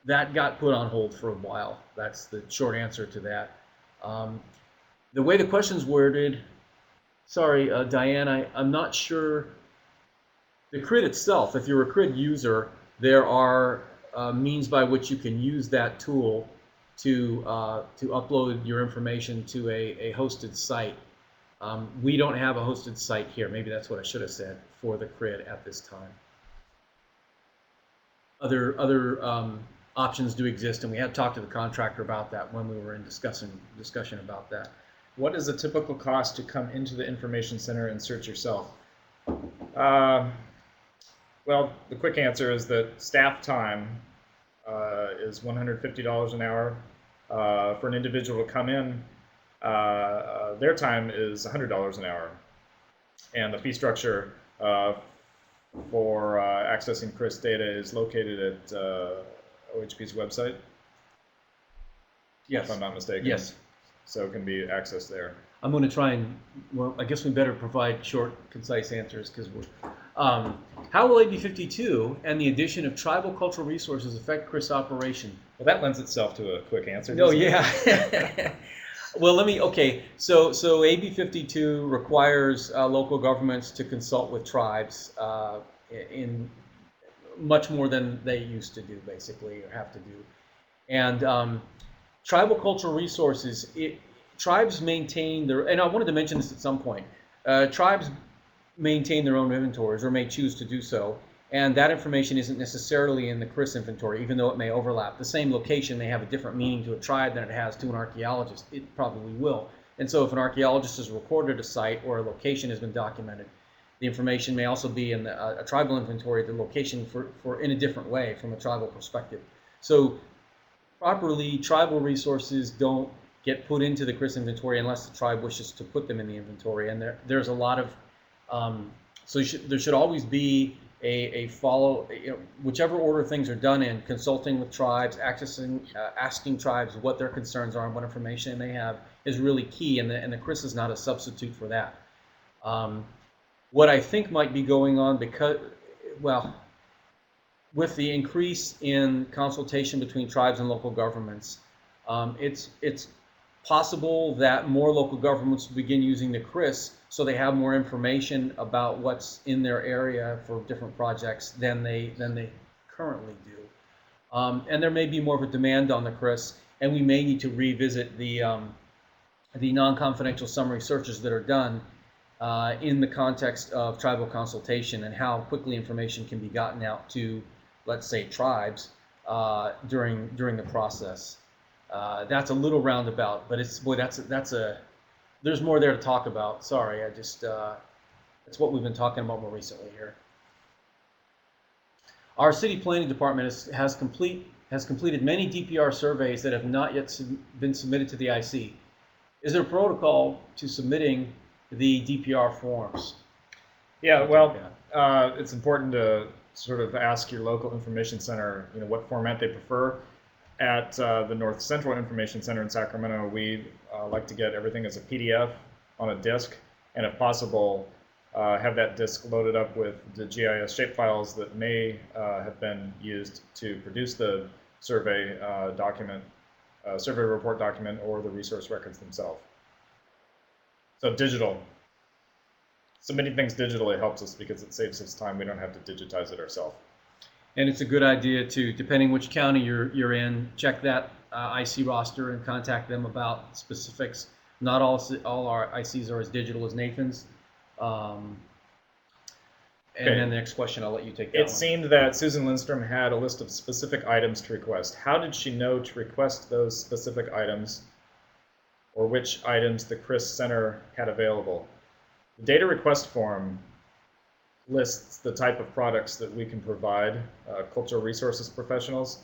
that got put on hold for a while. That's the short answer to that. Um, the way the question's worded, sorry, Diane, I'm not sure. The CRID itself, if you're a CRID user, there are means by which you can use that tool to upload your information to a hosted site. We don't have a hosted site here. Maybe that's what I should have said for the CRID at this time. Other options do exist, and we had talked to the contractor about that when we were in discussion about that. What is the typical cost to come into the information center and search yourself? Well, the quick answer is that staff time is $150 an hour. For an individual to come in, their time is $100 an hour. And the fee structure for accessing CRIS data is located at OHP's website. Yes. If I'm not mistaken. Yes. So it can be accessed there. I'm going to try and, well, I guess we better provide short, concise answers because we're. How will AB 52 and the addition of tribal cultural resources affect CRIS operation? Well, that lends itself to a quick answer. No, doesn't it? yeah. Well, okay. So AB 52 requires local governments to consult with tribes in much more than they used to do, basically, or have to do. And tribal cultural resources, tribes maintain their, and I wanted to mention this at some point, tribes maintain their own inventories or may choose to do so, and that information isn't necessarily in the CRIS inventory, even though it may overlap. The same location may have a different meaning to a tribe than it has to an archaeologist. It probably will. And so if an archaeologist has recorded a site or a location has been documented, the information may also be in a tribal inventory, the location for in a different way from a tribal perspective. So properly, tribal resources don't get put into the CRIS inventory unless the tribe wishes to put them in the inventory. And there's a lot of, so there should always be a follow, whichever order things are done in, consulting with tribes, asking tribes what their concerns are and what information they have is really key, and the CRIS is not a substitute for that. What I think might be going on because, well, with the increase in consultation between tribes and local governments, it's possible that more local governments will begin using the CRIS so they have more information about what's in their area for different projects than they currently do. And there may be more of a demand on the CRIS, and we may need to revisit the non-confidential summary searches that are done in the context of tribal consultation and how quickly information can be gotten out to, let's say, tribes during the process. That's a little roundabout, but it's, boy, that's a there's more there to talk about. Sorry, I just it's what we've been talking about more recently here. Our city planning department has completed many DPR surveys that have not yet been submitted to the IC. Is there a protocol to submitting the DPR forms? Yeah, well, it's important to sort of ask your local information center, what format they prefer. At the North Central Information Center in Sacramento, we like to get everything as a PDF on a disk, and if possible, have that disk loaded up with the GIS shapefiles that may have been used to produce the survey document, survey report document, or the resource records themselves. So digital. Submitting things digitally helps us because it saves us time. We don't have to digitize it ourselves. And it's a good idea to, depending which county you're in, check that IC roster and contact them about specifics. Not all our ICs are as digital as Nathan's. And then the next question, I'll let you take that one. It seemed that Susan Lindstrom had a list of specific items to request. How did she know to request those specific items, or which items the CRIS Center had available? The data request form lists the type of products that we can provide cultural resources professionals,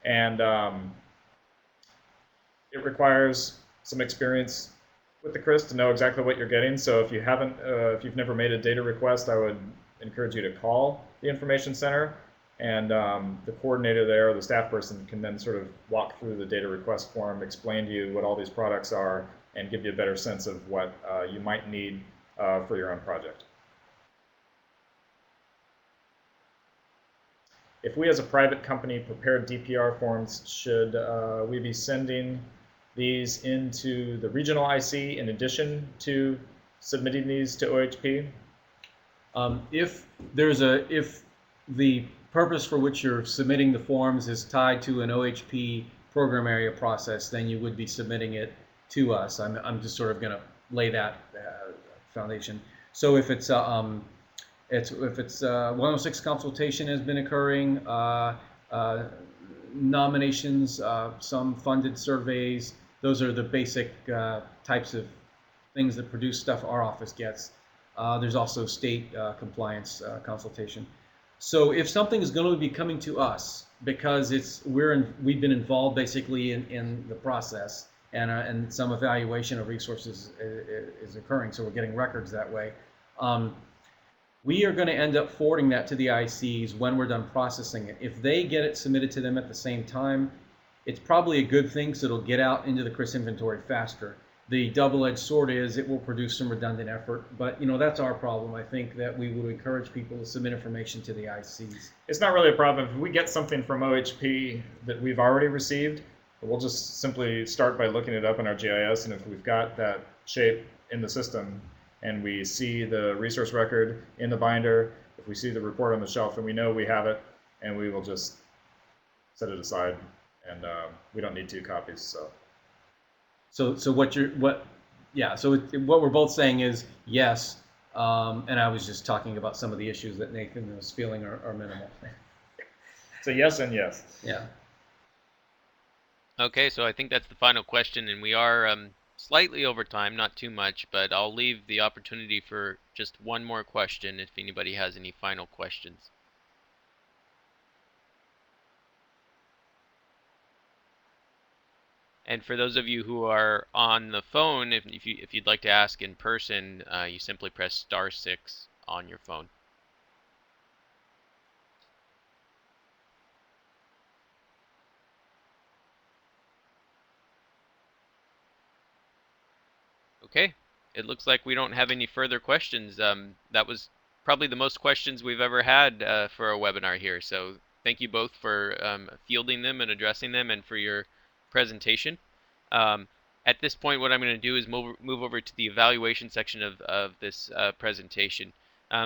and it requires some experience with the CRIS to know exactly what you're getting. So if you've never made a data request, I would encourage you to call the information center, and the coordinator there, or the staff person, can then sort of walk through the data request form, explain to you what all these products are, and give you a better sense of what you might need for your own project. if we as a private company prepare DPR forms, should we be sending these into the regional IC in addition to submitting these to OHP? If the purpose for which you're submitting the forms is tied to an OHP program area process, then you would be submitting it to us. I'm just sort of going to lay that foundation. So if it's 106 consultation has been occurring, nominations, some funded surveys, those are the basic types of things that produce stuff our office gets. There's also state compliance consultation. So if something is going to be coming to us because we've been involved basically in the process, and some evaluation of resources is occurring, so we're getting records that way. We are going to end up forwarding that to the ICs when we're done processing it. If they get it submitted to them at the same time, it's probably a good thing, so it'll get out into the CRIS inventory faster. The double-edged sword is it will produce some redundant effort, but that's our problem. I think that we would encourage people to submit information to the ICs. It's not really a problem. If we get something from OHP that we've already received, we'll just simply start by looking it up in our GIS, and if we've got that shape in the system, and we see the resource record in the binder, if we see the report on the shelf, and we know we have it, and we will just set it aside, and we don't need 2 copies. So what we're both saying is yes, and I was just talking about some of the issues that Nathan was feeling are minimal. So yes and yes. Yeah. Okay, so I think that's the final question, and we are slightly over time, not too much, but I'll leave the opportunity for just one more question if anybody has any final questions. And for those of you who are on the phone, if you'd like to ask in person, you simply press *6 on your phone. Okay, it looks like we don't have any further questions. That was probably the most questions we've ever had for a webinar here. So thank you both for fielding them and addressing them, and for your presentation. At this point, what I'm going to do is move over to the evaluation section of this presentation.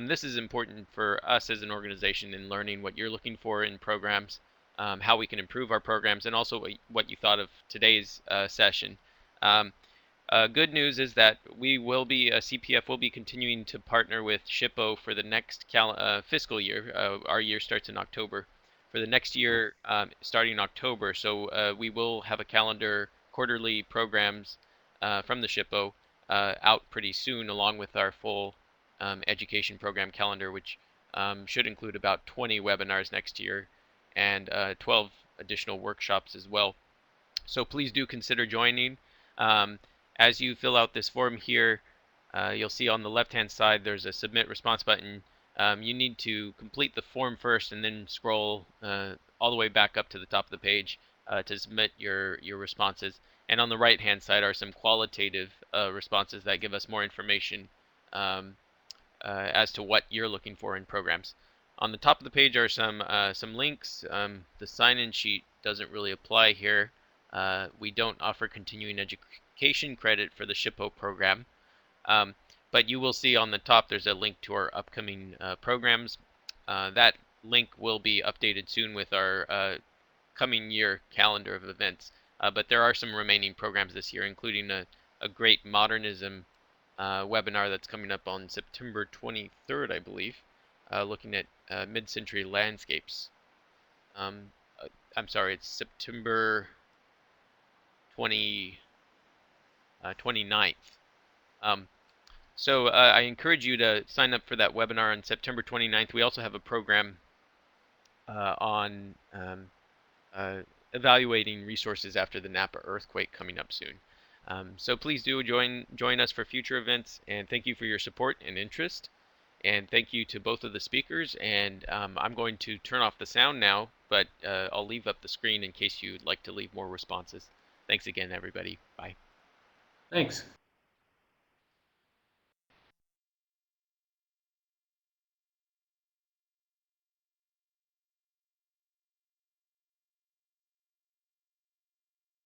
This is important for us as an organization in learning what you're looking for in programs, how we can improve our programs, and also what you thought of today's session. Good news is that CPF will be continuing to partner with SHPO for the next fiscal year. Our year starts in October. For the next year, starting in October, so we will have a calendar, quarterly programs from the SHPO out pretty soon, along with our full education program calendar, which should include about 20 webinars next year and 12 additional workshops as well. So please do consider joining. As you fill out this form here, you'll see on the left-hand side there's a Submit Response button. You need to complete the form first and then scroll all the way back up to the top of the page to submit your responses. And on the right-hand side are some qualitative responses that give us more information as to what you're looking for in programs. On the top of the page are some links. The sign-in sheet doesn't really apply here. We don't offer continuing education credit for the SHPO program, but you will see on the top there's a link to our upcoming programs. That link will be updated soon with our coming year calendar of events, but there are some remaining programs this year, including a great modernism webinar that's coming up on September 23rd, I believe, looking at mid-century landscapes. I'm sorry, it's September 29th. So I encourage you to sign up for that webinar on September 29th. We also have a program on evaluating resources after the Napa earthquake coming up soon. So please do join us for future events, and thank you for your support and interest. And thank you to both of the speakers. And I'm going to turn off the sound now, but I'll leave up the screen in case you'd like to leave more responses. Thanks again, everybody. Bye. Thanks.